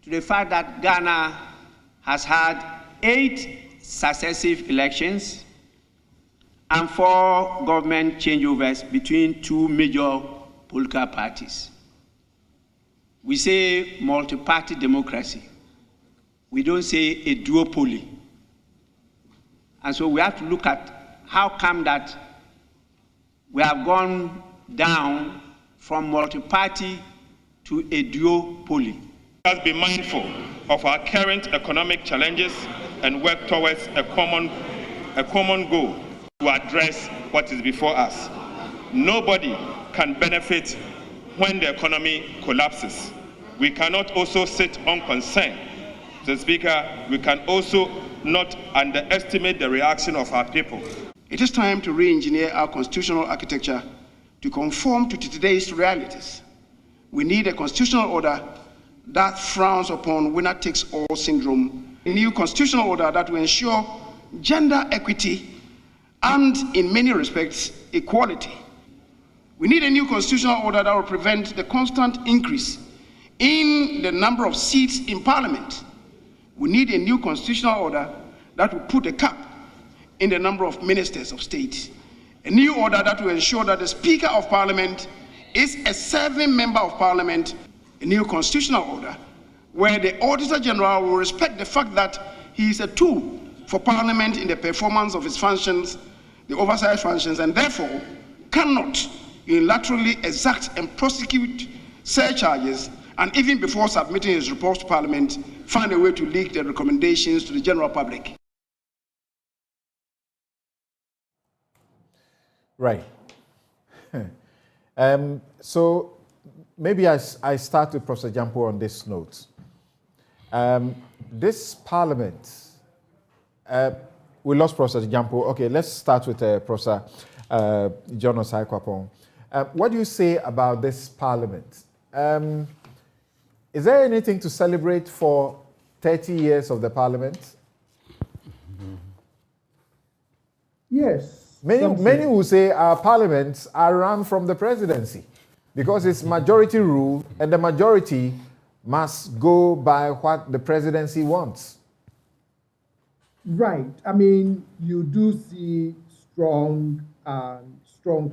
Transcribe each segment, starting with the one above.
to the fact that Ghana has had 8 successive elections and 4 government changeovers between 2 major political parties. We say multi-party democracy. We don't say a duopoly. And so we have to look at how come that we have gone down from multi-party to a duopoly. We must be mindful of our current economic challenges and work towards a common goal to address what is before us. Nobody can benefit when the economy collapses. We cannot also sit unconcerned. Mr. Speaker, we can also not underestimate the reaction of our people. It is time to re-engineer our constitutional architecture to conform to today's realities. We need a constitutional order that frowns upon winner-takes-all syndrome, a new constitutional order that will ensure gender equity and, in many respects, equality. We need a new constitutional order that will prevent the constant increase in the number of seats in Parliament. We need a new constitutional order that will put a cap in the number of ministers of state. A new order that will ensure that the Speaker of Parliament is a serving member of Parliament. A new constitutional order where the Auditor General will respect the fact that he is a tool for Parliament in the performance of its functions, the oversight functions, and therefore cannot unilaterally exact and prosecute surcharges, and even before submitting his reports to Parliament, find a way to leak the recommendations to the general public. Right. So maybe I start with Professor Gyampo on this note. This Parliament, we lost Professor Gyampo. Okay, let's start with Professor John Osai-Kwapong. What do you say about this Parliament? Is there anything to celebrate for 30 years of the Parliament? Yes. Many will say our parliaments are run from the presidency because it's majority rule and the majority must go by what the presidency wants. Right. I mean, you do see strong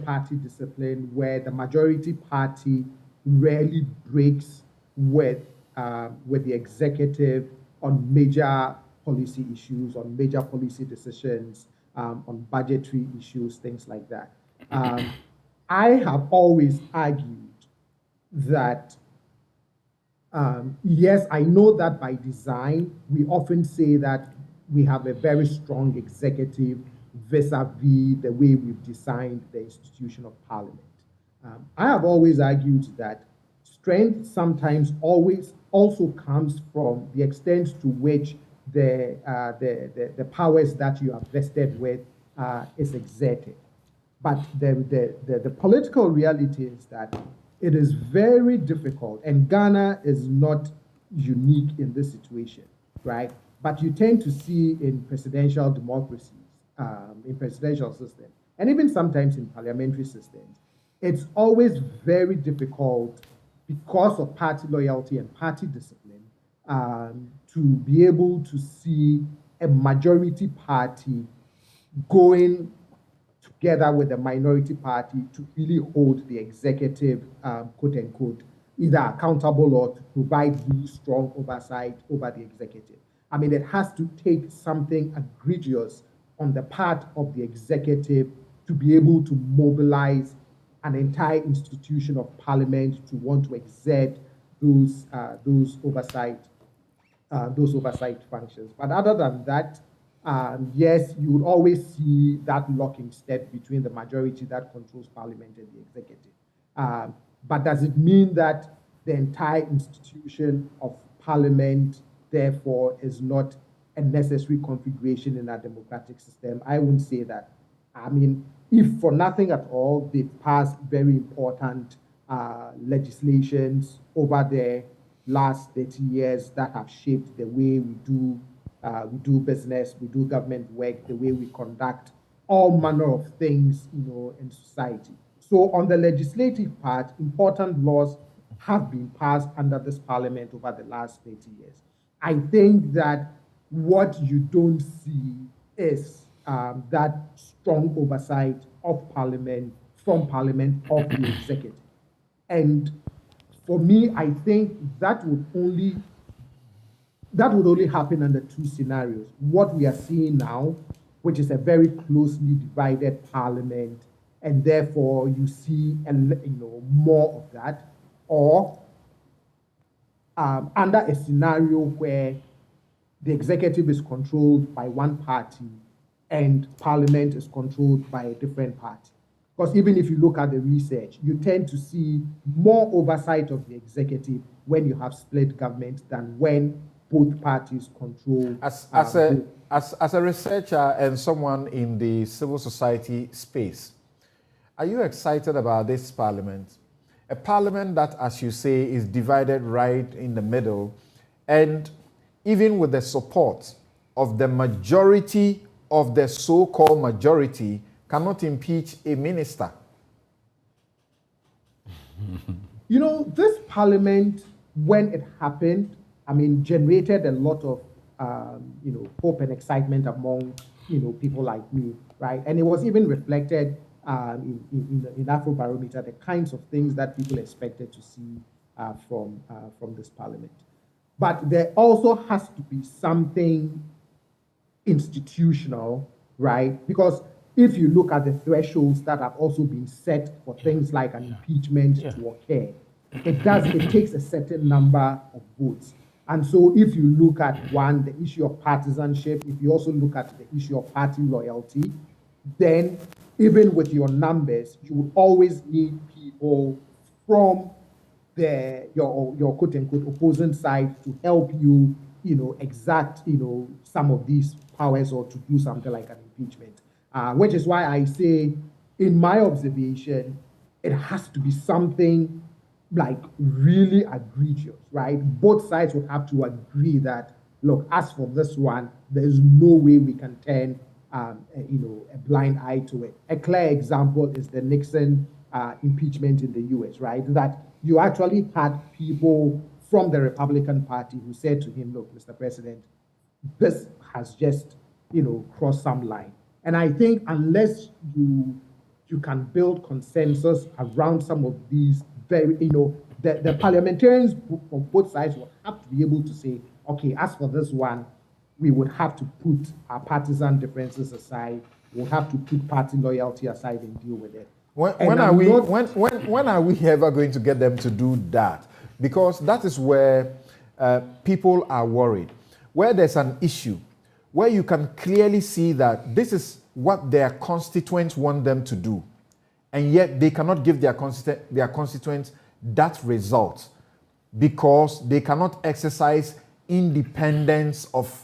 party discipline where the majority party rarely breaks with the executive on major policy issues, on major policy decisions, on budgetary issues, things like that. I have always argued that, yes, I know that by design, we often say that we have a very strong executive vis-a-vis the way we've designed the institution of Parliament. I have always argued that strength sometimes always also comes from the extent to which the powers that you are vested with is exerted. But the political reality is that it is very difficult, and Ghana is not unique in this situation, right? But you tend to see in presidential democracies, in presidential systems, and even sometimes in parliamentary systems, it's always very difficult because of party loyalty and party discipline to be able to see a majority party going together with the minority party to really hold the executive, quote unquote, either accountable or to provide really strong oversight over the executive. I mean, it has to take something egregious on the part of the executive to be able to mobilize an entire institution of Parliament to want to exert those oversight functions. But other than that, yes, you would always see that locking step between the majority that controls Parliament and the executive. But does it mean that the entire institution of Parliament, therefore, is not a necessary configuration in our democratic system? I wouldn't say that. I mean, if for nothing at all, they've passed very important legislations over the last 30 years that have shaped the way we do business, we do government work, the way we conduct all manner of things, in society. So on the legislative part, important laws have been passed under this parliament over the last 30 years. I think that what you don't see is that strong oversight of parliament, from parliament, of the executive. And for me, I think that would only happen under two scenarios. What we are seeing now, which is a very closely divided parliament, and therefore you see more of that, or under a scenario where the executive is controlled by one party and parliament is controlled by a different party. Because even if you look at the research, you tend to see more oversight of the executive when you have split government than when both parties control. As a researcher and someone in the civil society space, are you excited about this parliament? A parliament that, as you say, is divided right in the middle, and even with the support of the majority of the so-called majority, cannot impeach a minister. This parliament, when it happened, generated a lot of, hope and excitement among, people like me, right? And it was even reflected in Afrobarometer, the kinds of things that people expected to see from this parliament. But there also has to be something institutional, right? Because if you look at the thresholds that have also been set for things like an impeachment to occur, it takes a certain number of votes. And so if you look at the issue of partisanship, if you also look at the issue of party loyalty, then even with your numbers, you would always need people from your quote-unquote opposing side to help you, exact, some of these powers or to do something like an impeachment. Which is why I say, in my observation, it has to be something like really egregious, right? Both sides would have to agree that, look, as for this one, there's no way we can turn, a blind eye to it. A clear example is the Nixon impeachment in the US, right? That you actually had people from the Republican Party who said to him, look, Mr. President, this has just, crossed some line. And I think unless you can build consensus around some of these very, the parliamentarians from both sides will have to be able to say, okay, as for this one, we would have to put our partisan differences aside. We'll have to put party loyalty aside and deal with it. When are we ever going to get them to do that? Because that is where people are worried. Where there's an issue, where you can clearly see that this is what their constituents want them to do, and yet they cannot give their constituents that result because they cannot exercise independence of,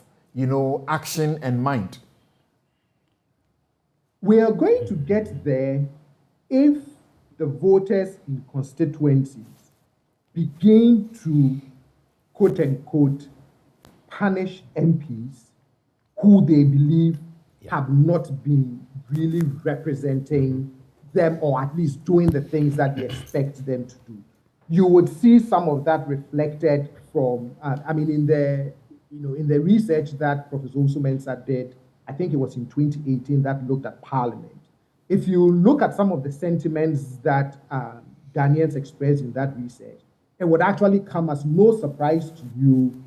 action and mind. We are going to get there if the voters in constituencies begin to, quote unquote, punish MPs who they believe have not been really representing them, or at least doing the things that they expect them to do. You would see some of that reflected from, in the research that Professor Usumensa did, I think it was in 2018, that looked at Parliament. If you look at some of the sentiments that Ghanaians expressed in that research, it would actually come as no surprise to you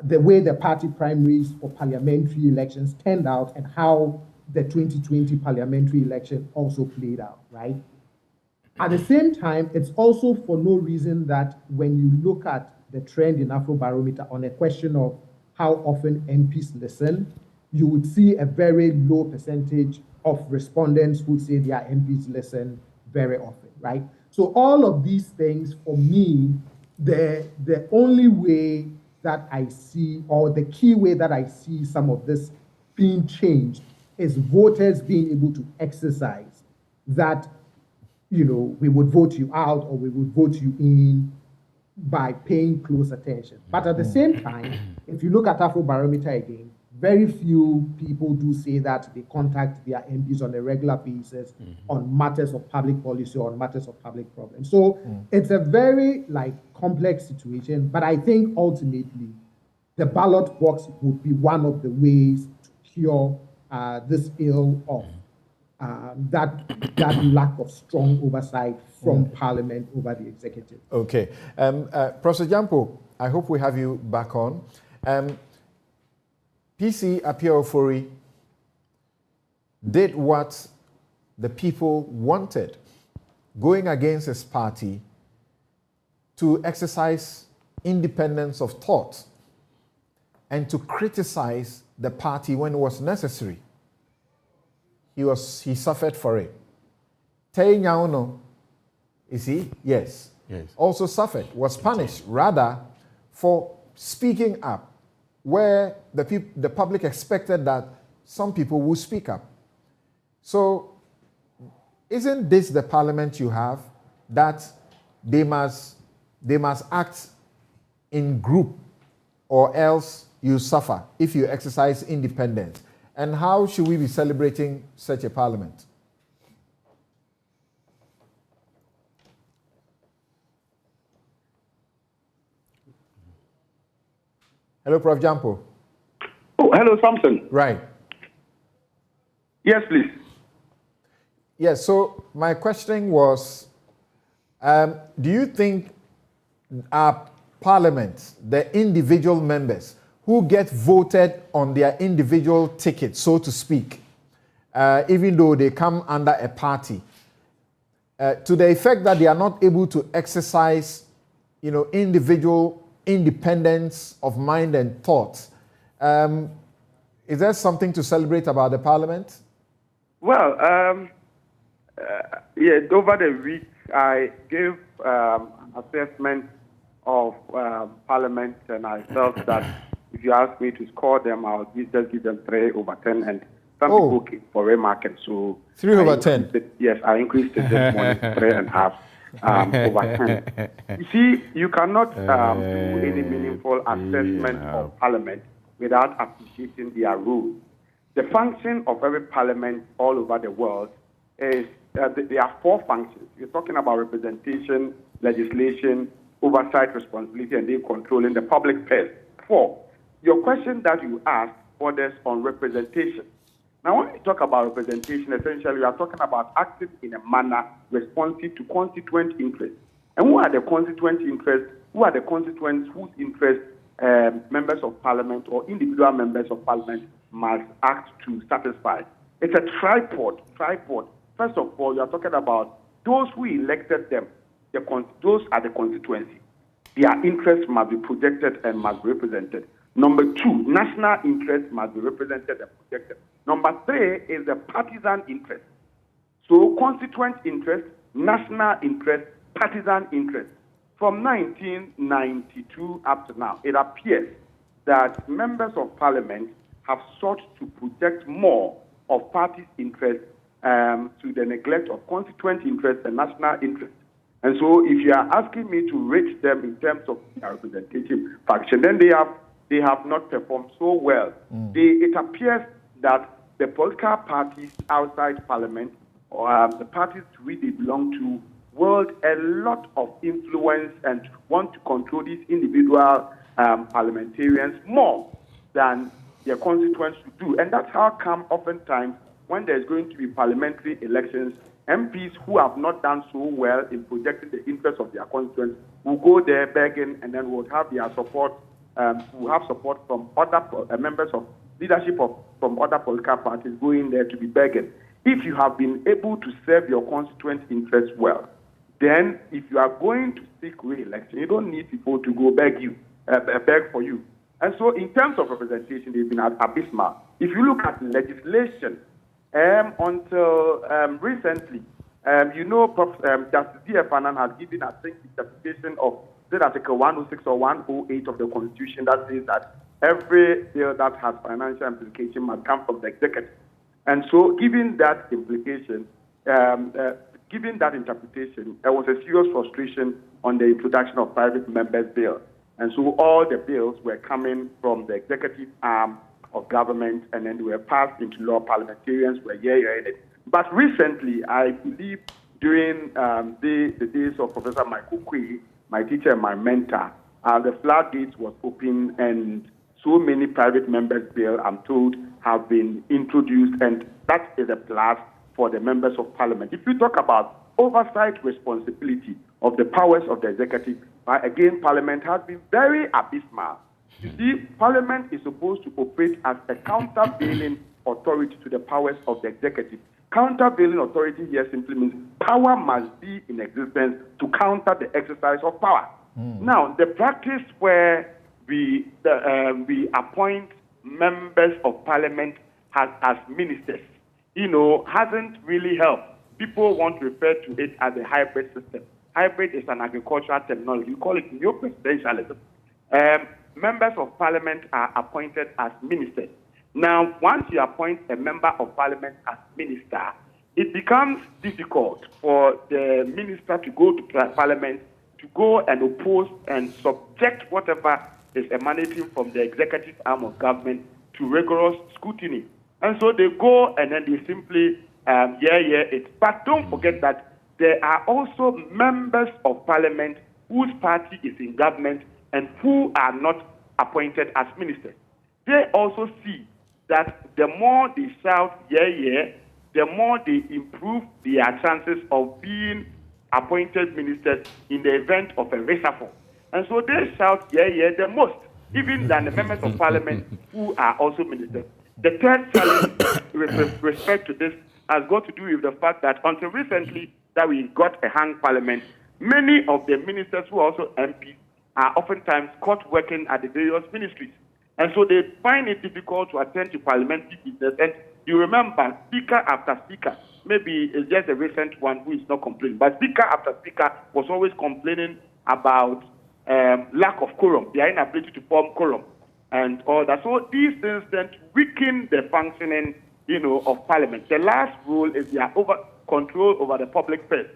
the way the party primaries for parliamentary elections turned out and how the 2020 parliamentary election also played out, right? At the same time, it's also for no reason that when you look at the trend in Afrobarometer on a question of how often MPs listen, you would see a very low percentage of respondents who say their MPs listen very often, right? So all of these things, for me, the only way that I see, or the key way that I see some of this being changed, is voters being able to exercise that, we would vote you out or we would vote you in by paying close attention. But at the same time, if you look at Afrobarometer again, Very few people do say that they contact their MPs on a regular basis on matters of public policy or on matters of public problems. So it's a very complex situation, but I think ultimately the ballot box would be one of the ways to cure this ill of that lack of strong oversight from Parliament over the executive. Okay. Professor Jampo, I hope we have you back on. PC Apia-Ofori did what the people wanted, going against his party to exercise independence of thought and to criticize the party when it was necessary. He suffered for it. Tei Nyauno, is he? Yes. Also suffered, was punished rather for speaking up where the public expected that some people would speak up. So isn't this the parliament you have, that they must act in group or else you suffer if you exercise independence? And how should we be celebrating such a parliament? Hello, Prof. Jampo. Oh, hello, Samson. Right. Yes, please. Yes, so my question was, do you think our parliament, the individual members who get voted on their individual ticket, so to speak, even though they come under a party, to the effect that they are not able to exercise, individual independence of mind and thought, is there something to celebrate about the parliament? Well, over the week, I gave an assessment of parliament, and I felt that if you ask me to score them, I'll just give them 3 over 10, and some people came for remarking. So 3 over 10? Yes, I increased it this morning to 3.5 over 10. You see, you cannot do any meaningful assessment of parliament without appreciating their role. The function of every parliament all over the world is, there are 4 functions. You're talking about representation, legislation, oversight, responsibility, and then controlling the public purse. 4. Your question that you asked borders on representation. Now, when we talk about representation, essentially, we are talking about acting in a manner responsive to constituent interests. And who are the constituent interests? Who are the constituents whose interests members of parliament or individual members of parliament must act to satisfy? It's a tripod. First of all, you are talking about those who elected them. Those are the constituency. Their interests must be projected and must be represented. Number 2, national interests must be represented and protected. Number 3 is the partisan interest. So constituent interest, national interest, partisan interest. From 1992 up to now, it appears that members of parliament have sought to protect more of parties' interests to the neglect of constituent interest and national interest. And so if you are asking me to rate them in terms of their representative function, then they have not performed so well. It appears that the political parties outside parliament, or the parties to which they belong to, wield a lot of influence and want to control these individual parliamentarians more than their constituents should do. And that's how come oftentimes when there's going to be parliamentary elections, MPs who have not done so well in projecting the interests of their constituents will go there begging, and then will have their support, will have support from other members of leadership from other political parties going there to be begging. If you have been able to serve your constituent interests well, then if you are going to seek re-election, you don't need people to go beg for you. And so in terms of representation, they've been abysmal. If you look at legislation, until recently, Justice D.F. Annan has given, I think, interpretation of Article 106 or 108 of the Constitution that says that every bill that has financial implication must come from the executive. And so, given that implication, given that interpretation, there was a serious frustration on the introduction of private members' bill. And so all the bills were coming from the executive arm of government, and then they were passed into law. Parliamentarians were in it. But recently, I believe during the days of Professor Michael Quay, my teacher and my mentor, the floodgates was open, and so many private members' bills, I'm told, have been introduced, and that is a plus for the members of parliament. If you talk about oversight responsibility of the powers of the executive, again, parliament has been very abysmal. You see, parliament is supposed to operate as a countervailing authority to the powers of the executive. Countervailing authority here simply means power must be in existence to counter the exercise of power. Now, the practice where we appoint members of parliament as ministers, hasn't really helped. People want to refer to it as a hybrid system. Hybrid is an agricultural terminology. You call it neo-presidentialism. Members of parliament are appointed as ministers. Now, once you appoint a member of parliament as minister, it becomes difficult for the minister to go to parliament, to go and oppose and subject whatever is emanating from the executive arm of government to rigorous scrutiny. And so they go and then they simply, it. But don't forget that there are also members of parliament whose party is in government and who are not appointed as ministers. They also see that the more they shout, the more they improve their chances of being appointed ministers in the event of a reshuffle. And so they shout, the most, even than the members of parliament who are also ministers. The third challenge with respect to this has got to do with the fact that until recently that we got a hung parliament, many of the ministers who are also MPs are oftentimes caught working at the various ministries. And so they find it difficult to attend to parliamentary business. And you remember, speaker after speaker, maybe it's just a recent one who is not complaining, but speaker after speaker was always complaining about lack of quorum, their inability to form quorum and all that. So these things tend to weaken the functioning, of parliament. The last rule is their control over the public purse.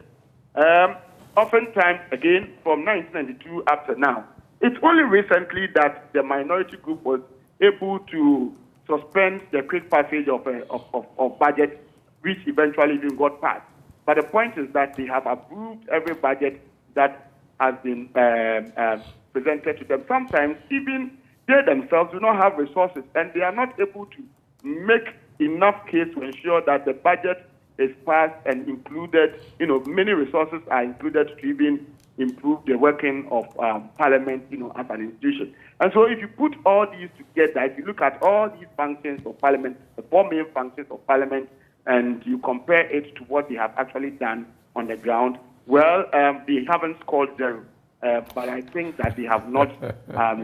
Oftentimes, again, from 1992 up to now, it's only recently that the minority group was able to suspend the quick passage of budget, which eventually even got passed. But the point is that they have approved every budget that has been presented to them. Sometimes even they themselves do not have resources, and they are not able to make enough case to ensure that the budget is passed and included, many resources are included to even improve the working of parliament, as an institution. And so if you put all these together, if you look at all these functions of parliament, the four main functions of parliament, and you compare it to what they have actually done on the ground, well, they haven't scored zero. But I think that they have not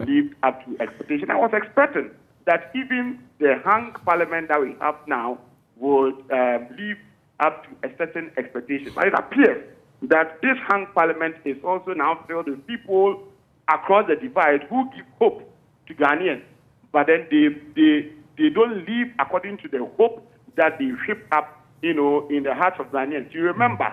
lived up to expectation. I was expecting that even the hung parliament that we have now would live up to a certain expectation. But it appears that this hung parliament is also now filled with people across the divide who give hope to Ghanaians, but then they don't live according to the hope that they shape up, in the hearts of Ghanaians. You remember,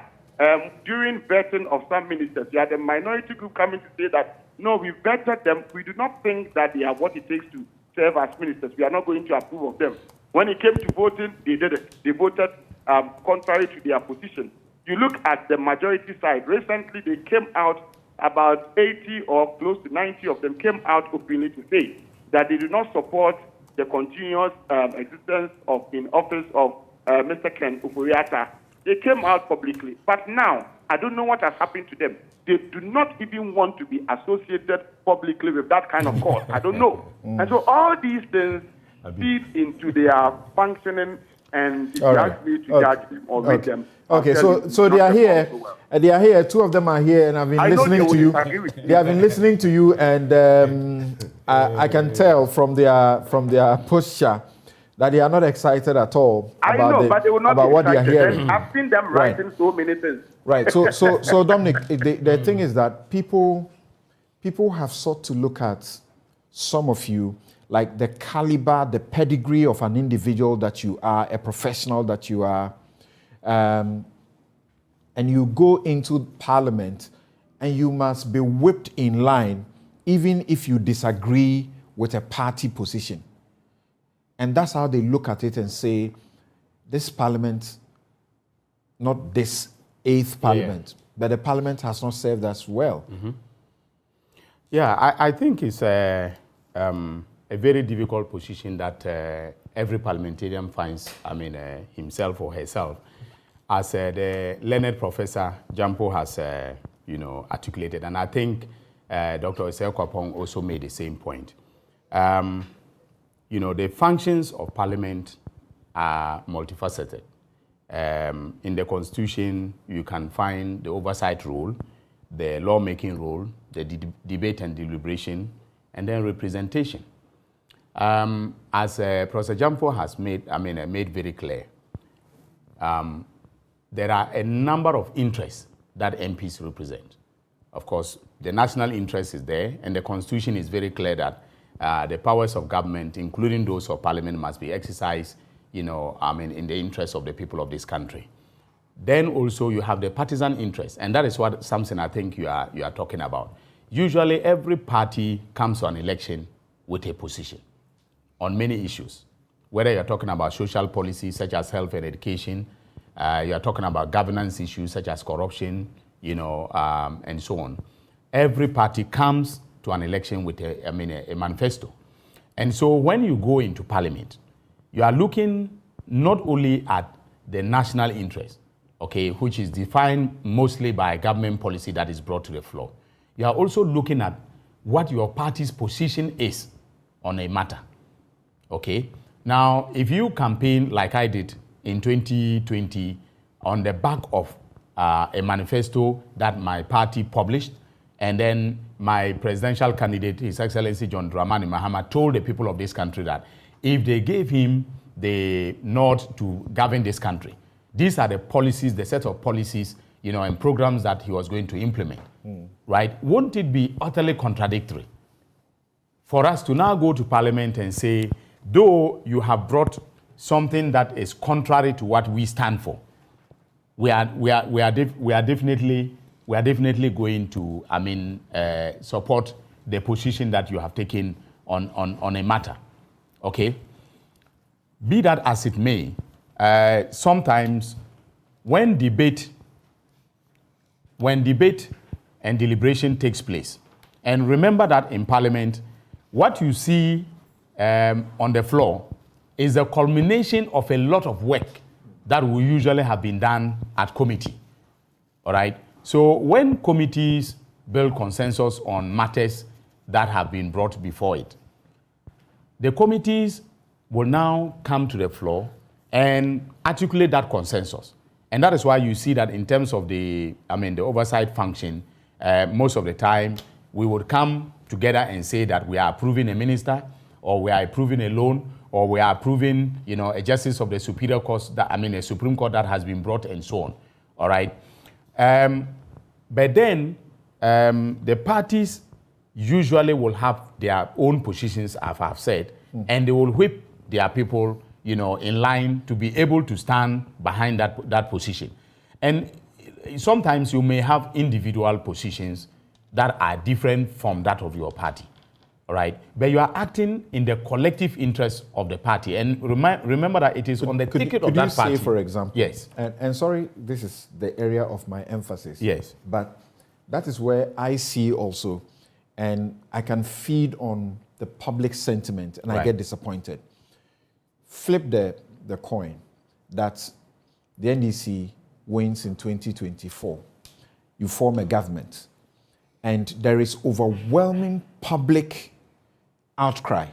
during vetting of some ministers, you had a minority group coming to say that, no, we vetted them. We do not think that they have what it takes to serve as ministers. We are not going to approve of them. When it came to voting, they did it. They voted contrary to their position. You look at the majority side. Recently, they came out, about 80 or close to 90 of them came out openly to say that they do not support the continuous existence in office of Mr. Ken Ofori-Atta. They came out publicly. But now, I don't know what has happened to them. They do not even want to be associated publicly with that kind of cause. I don't know. And so all these things feed into their functioning, and if you ask me to judge them or read them. Okay, so they are here. They are here. Two of them are here, and I've been listening to you. They have been listening to you, and I can tell from their posture that they are not excited at all about what they are hearing. I've seen them writing so many things. Right. So Dominic, the thing is that people have sought to look at some of you like the caliber, the pedigree of an individual that you are, a professional that you are, and you go into parliament and you must be whipped in line even if you disagree with a party position. And that's how they look at it and say, this parliament, not this 8th parliament, but the parliament has not served us well. Yeah, I think it's a very difficult position that every parliamentarian finds, himself or herself. As the learned Professor Jampo has, articulated, and I think Dr. Osei-Kwapong also made the same point. The functions of Parliament are multifaceted. In the Constitution, you can find the oversight role, the lawmaking role, the debate and deliberation, and then representation. As Professor Jampo has made very clear, there are a number of interests that MPs represent. Of course, the national interest is there, and the Constitution is very clear that the powers of government, including those of Parliament, must be exercised, in the interest of the people of this country. Then also you have the partisan interest, and that is something I think you are talking about. Usually, every party comes to an election with a position on many issues, whether you're talking about social policy such as health and education, you're talking about governance issues such as corruption, and so on. Every party comes to an election with a manifesto. And so when you go into Parliament, you are looking not only at the national interest, which is defined mostly by government policy that is brought to the floor. You are also looking at what your party's position is on a matter. Now, if you campaign like I did in 2020 on the back of a manifesto that my party published, and then my presidential candidate, His Excellency John Dramani Mahama, told the people of this country that if they gave him the nod to govern this country, these are the policies, the set of policies, and programs that he was going to implement, right? Won't it be utterly contradictory for us to now go to Parliament and say, though you have brought something that is contrary to what we stand for, we are definitely going to, support the position that you have taken on a matter, Be that as it may, sometimes when debate and deliberation takes place, and remember that in Parliament, what you see on the floor is the culmination of a lot of work that will usually have been done at committee, all right? So when committees build consensus on matters that have been brought before it, the committees will now come to the floor and articulate that consensus. And that is why you see that in terms of the oversight function, most of the time we would come together and say that we are approving a minister, or we are approving a loan, or we are approving, a justice of the Superior Court, a Supreme Court that has been brought, and so on. All right. But then the parties usually will have their own positions, as I've said, and they will whip their people, in line to be able to stand behind that position. And sometimes you may have individual positions that are different from that of your party. All right, but you are acting in the collective interest of the party, and remember that it is on the ticket of that party. Could you say, for example? Yes. And sorry, this is the area of my emphasis. Yes. But that is where I see also, and I can feed on the public sentiment, and I get disappointed. Flip the coin that the NDC wins in 2024. You form a government, and there is overwhelming public outcry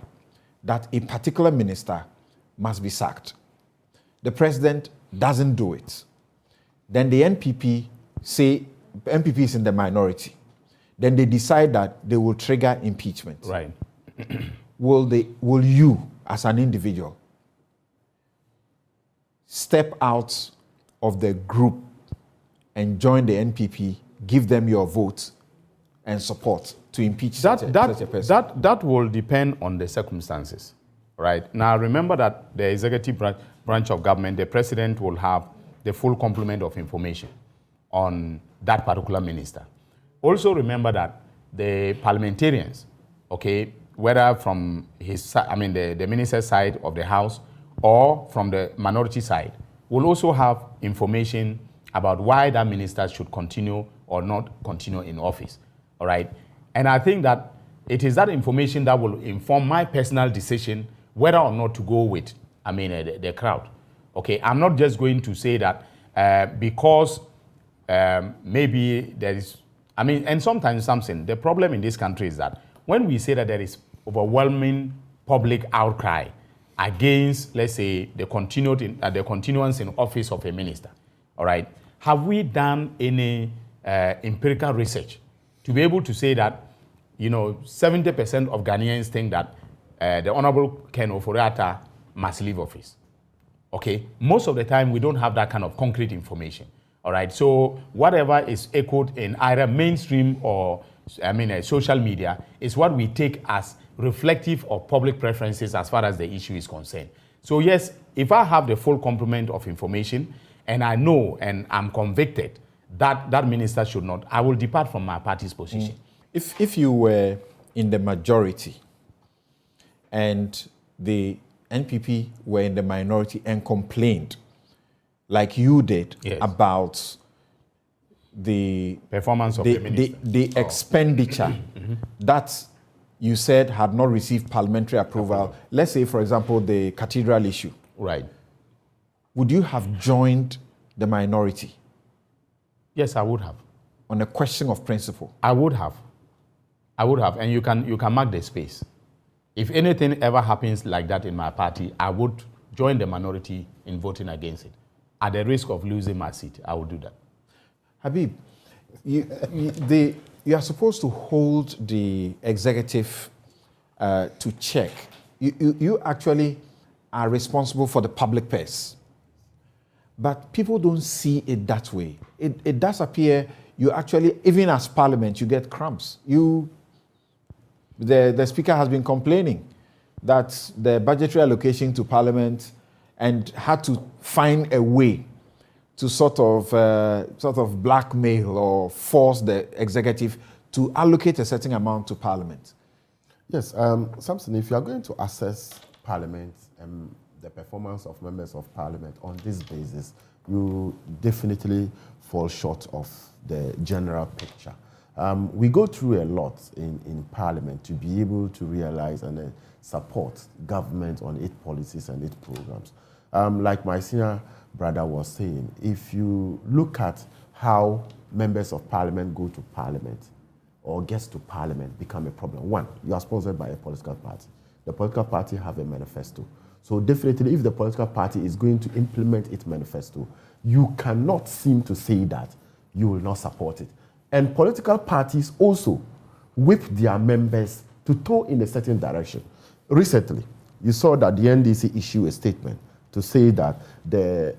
that a particular minister must be sacked. The president doesn't do it. Then the NPP is in the minority. Then they decide that they will trigger impeachment. Right. Will you, as an individual, step out of the group and join the NPP, give them your vote and support to impeach such a person? That will depend on the circumstances, right? Now, remember that the executive branch of government, the president will have the full complement of information on that particular minister. Also remember that the parliamentarians, whether from his, the minister's side of the House or from the minority side, will also have information about why that minister should continue or not continue in office, all right? And I think that it is that information that will inform my personal decision whether or not to go with, the crowd, okay? I'm not just going to say that because maybe there is, and sometimes something, the problem in this country is that when we say that there is overwhelming public outcry against, let's say, the continuance in office of a minister, all right? Have we done any empirical research to be able to say that, 70% of Ghanaians think that the Honorable Ken Ofori-Atta must leave office? Okay, most of the time we don't have that kind of concrete information, all right? So whatever is echoed in either mainstream or social media is what we take as reflective of public preferences as far as the issue is concerned. So yes, if I have the full complement of information and I know and I'm convicted that that minister should not, I will depart from my party's position. If you were in the majority and the NPP were in the minority and complained, like you did, yes, about the performance of the minister, the expenditure that you said had not received parliamentary approval, let's say, for example, the cathedral issue. Right. Would you have joined the minority? Yes, I would have. On a question of principle? I would have. And you can mark the space. If anything ever happens like that in my party, I would join the minority in voting against it. At the risk of losing my seat, I would do that. Habib, you are supposed to hold the executive to check. You actually are responsible for the public purse. But people don't see it that way. It does appear you actually, even as parliament, you get crumbs. The speaker has been complaining that the budgetary allocation to parliament and had to find a way to sort of blackmail or force the executive to allocate a certain amount to parliament. Yes, Samson, if you are going to assess parliament and the performance of members of parliament on this basis, you definitely fall short of the general picture. We go through a lot in parliament to be able to realize and support government on its policies and its programs. Like my senior brother was saying, if you look at how members of parliament go to parliament or gets to parliament become a problem. One, you are sponsored by a political party. The political party have a manifesto. So definitely if the political party is going to implement its manifesto, you cannot seem to say that you will not support it. And political parties also whip their members to toe in a certain direction. Recently, you saw that the NDC issued a statement to say that the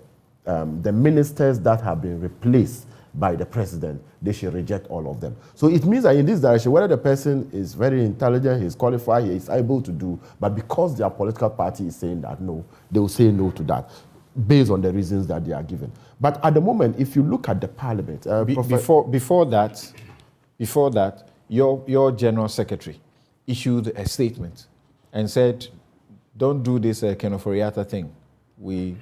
ministers that have been replaced by the president, they should reject all of them. So it means that in this direction, whether the person is very intelligent, he's qualified, he is able to do, but because their political party is saying that no, they will say no to that, based on the reasons that they are given. But at the moment, if you look at the parliament... Before that, your general secretary issued a statement and said, don't do this Ken Ofori-Atta thing. We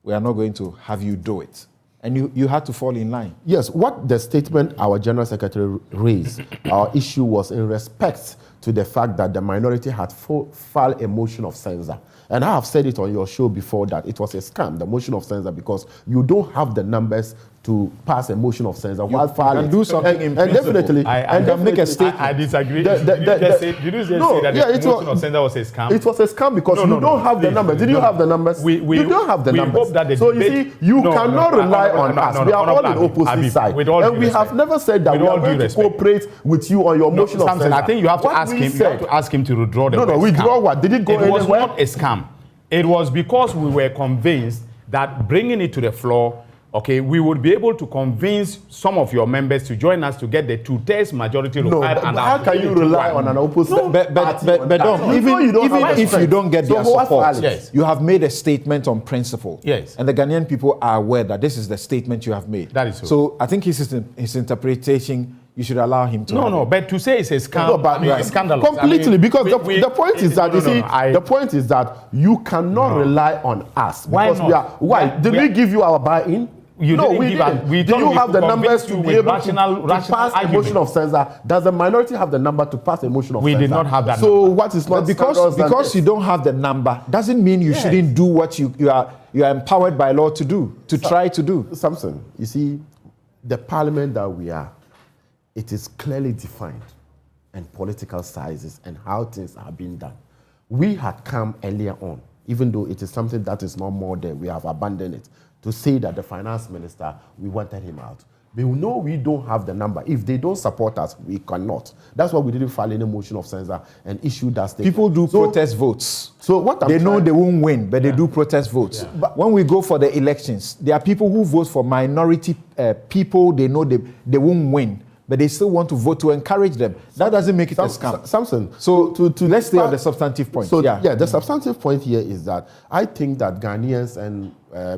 are not going to have you do it. And you had to fall in line. Yes, what the statement our General Secretary raised, our issue was in respect to the fact that the minority had filed a motion of censure. And I have said it on your show before that it was a scam, the motion of censure, because you don't have the numbers to pass a motion of censure while filing. And do something in principle. Definitely, I make a statement. I disagree. Did you just say that the motion of censure was a scam? It was a scam because you don't have the numbers. Did you have the numbers? You don't have the numbers. Hope that the so debate, you see, you cannot rely on us. We are all in opposite side. And we have never said that we are going to cooperate with you on your motion of censure. I think you have to ask him. You have to ask him to withdraw the No, withdraw what? Did it go anywhere? It was not a scam. It was because we were convinced that bringing it to the floor, okay, we would be able to convince some of your members to join us to get the 2/3 majority required. No, how can you rely on an opposite party? But even if you don't get their support, yes, you have made a statement on principle. Yes. And the Ghanaian people are aware that this is the statement you have made. That is so. So I think his interpretation you should allow him to. No, but to say it's a scandal, it's scandalous. Completely, because the point is that the point is that you cannot rely on us. Why not? Did we give you our buy-in? We didn't. Do you have the numbers to be able to pass a motion of censure? Does the minority have the number to pass a motion of censure? We did not have that. So what is not because you don't have the number doesn't mean you shouldn't do what you are empowered by law to do, try to do. Samson, you see, the parliament that we are, it is clearly defined and political sizes and how things are being done. We had come earlier on, even though it is something that is not more there, we have abandoned it, to say that the finance minister, we wanted him out. But we know we don't have the number. If they don't support us, we cannot. That's why we didn't file any motion of censure and issue that statement. People do protest votes. So what they know they won't win, but they do protest votes. Yeah. But when we go for the elections, there are people who vote for minority people. They know they won't win, but they still want to vote to encourage them. That doesn't make it a scam. Samson. So let's stay on the substantive point. So the substantive point here is that I think that Ghanaians and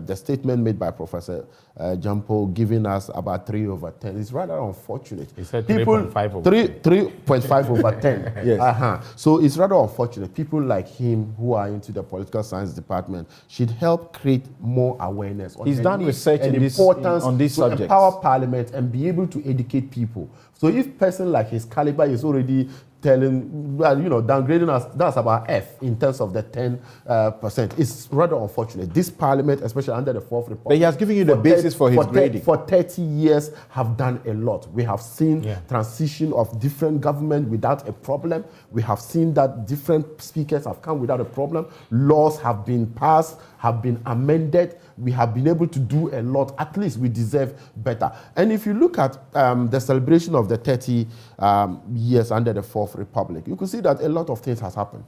the statement made by Professor Jampo giving us about 3/10 is rather unfortunate. He said 3.5 over 10. Yes. So it's rather unfortunate. People like him who are into the political science department should help create more awareness on He's done research and importance on these subjects. Empower Parliament and be able to educate people. So if a person like his caliber is already downgrading us, that's about F in terms of the 10%. It's rather unfortunate. This parliament, especially under the Fourth Republic, but he has given you the basis for his grading. For 30 years, have done a lot. We have seen transition of different government without a problem. We have seen that different speakers have come without a problem. Laws have been passed, have been amended. We have been able to do a lot. At least we deserve better. And if you look at the celebration of the 30 years under the Fourth Republic, you can see that a lot of things has happened.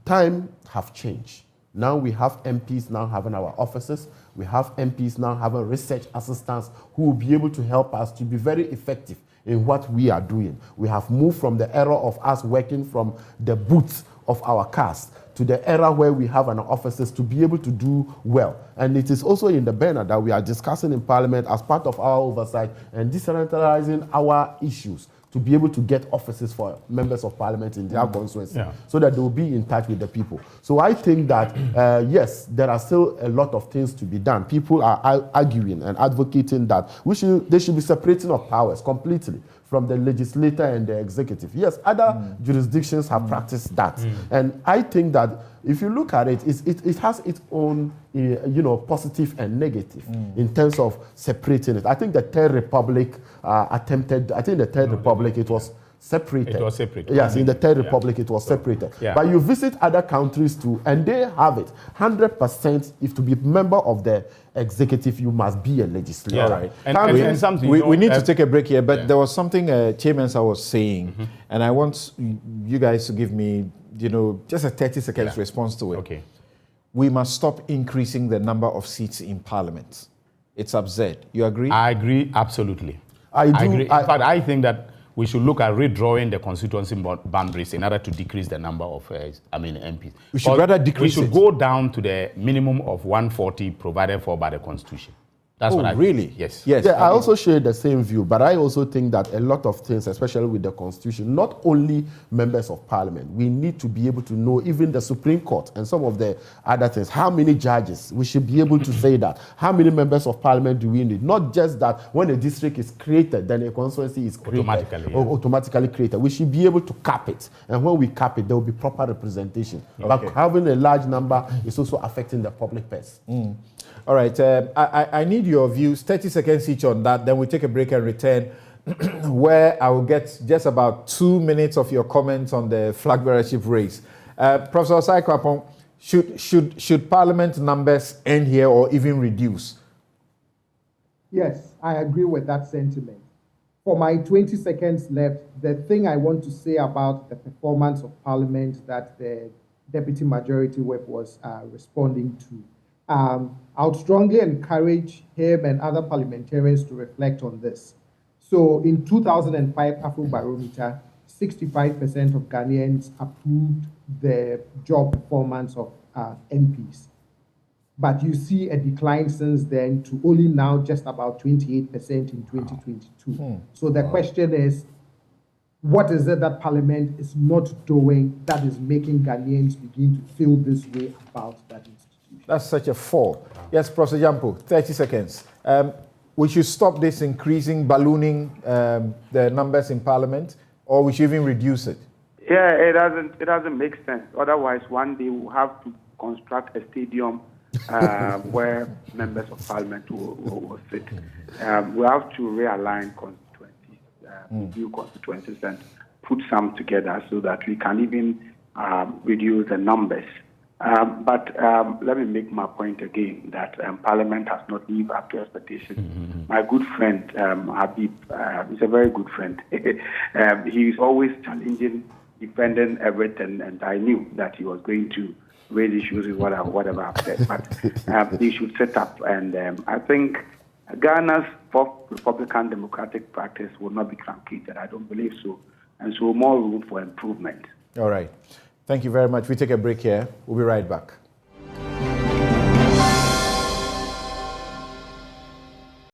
Time have changed. Now we have MPs now having our offices. We have MPs now having research assistants who will be able to help us to be very effective in what we are doing. We have moved from the era of us working from the booths of our cars to the era where we have our offices to be able to do well. And it is also in the banner that we are discussing in Parliament as part of our oversight and decentralizing our issues to be able to get offices for members of Parliament in their constituency so that they will be in touch with the people. So I think that, yes, there are still a lot of things to be done. People are arguing and advocating that they should be separating of powers completely from the legislature and the executive. Yes, other jurisdictions have practiced that. And I think that if you look at it, it has its own positive and negative in terms of separating it. I think the Third Republic Republic, it was separated. It was separated. Yes, in the Third Republic, it was separated. Yeah. But you visit other countries too, and they have it. 100%, if to be a member of the executive, you must be a legislator. Yeah. Right. And something we need to take a break here, but there was something Chairman was saying, and I want you guys to give me, just a 30 seconds response to it. Okay. We must stop increasing the number of seats in Parliament. It's absurd. You agree? I agree, absolutely. I agree. In fact, I think that we should look at redrawing the constituency boundaries in order to decrease the number of MPs. We should rather decrease We should go down to the minimum of 140 provided for by the Constitution. That's what I really? think. Yes. Yeah, I also share the same view, but I also think that a lot of things, especially with the Constitution, not only members of Parliament, we need to be able to know even the Supreme Court and some of the other things. How many judges? We should be able to say that. How many members of Parliament do we need? Not just that when a district is created, then a constituency is created. Automatically created. We should be able to cap it. And when we cap it, there will be proper representation. Okay. But having a large number is also affecting the public purse. All right, I need your views, 30 seconds each on that, then we take a break and return, where I will get just about 2 minutes of your comments on the flag bearership race. Professor Osai-Kwapong, should Parliament numbers end here or even reduce? Yes, I agree with that sentiment. For my 20 seconds left, the thing I want to say about the performance of Parliament that the Deputy Majority Whip was responding to, I would strongly encourage him and other parliamentarians to reflect on this. So in 2005 Afrobarometer, 65% of Ghanaians approved the job performance of MPs. but you see a decline since then to only now just about 28% in 2022. So the question is, what is it that Parliament is not doing that is making Ghanaians begin to feel this way about that institution? That's such a fall. Yes, Professor Jampo, 30 seconds. We should stop this increasing, ballooning the numbers in Parliament, or we should even reduce it? Yeah, it doesn't make sense. Otherwise, one day we'll have to construct a stadium where members of Parliament will sit. We have to realign constituencies, review constituencies, and put some together so that we can even reduce the numbers. But let me make my point again that Parliament has not lived up to expectations. My good friend Habib is a very good friend. He is always challenging, defending everything, and I knew that he was going to raise issues with whatever I've said. But they should set up, and I think Ghana's fourth Republican democratic practice will not be truncated. I don't believe so, and so more room for improvement. All right. Thank you very much. We take a break here. We'll be right back.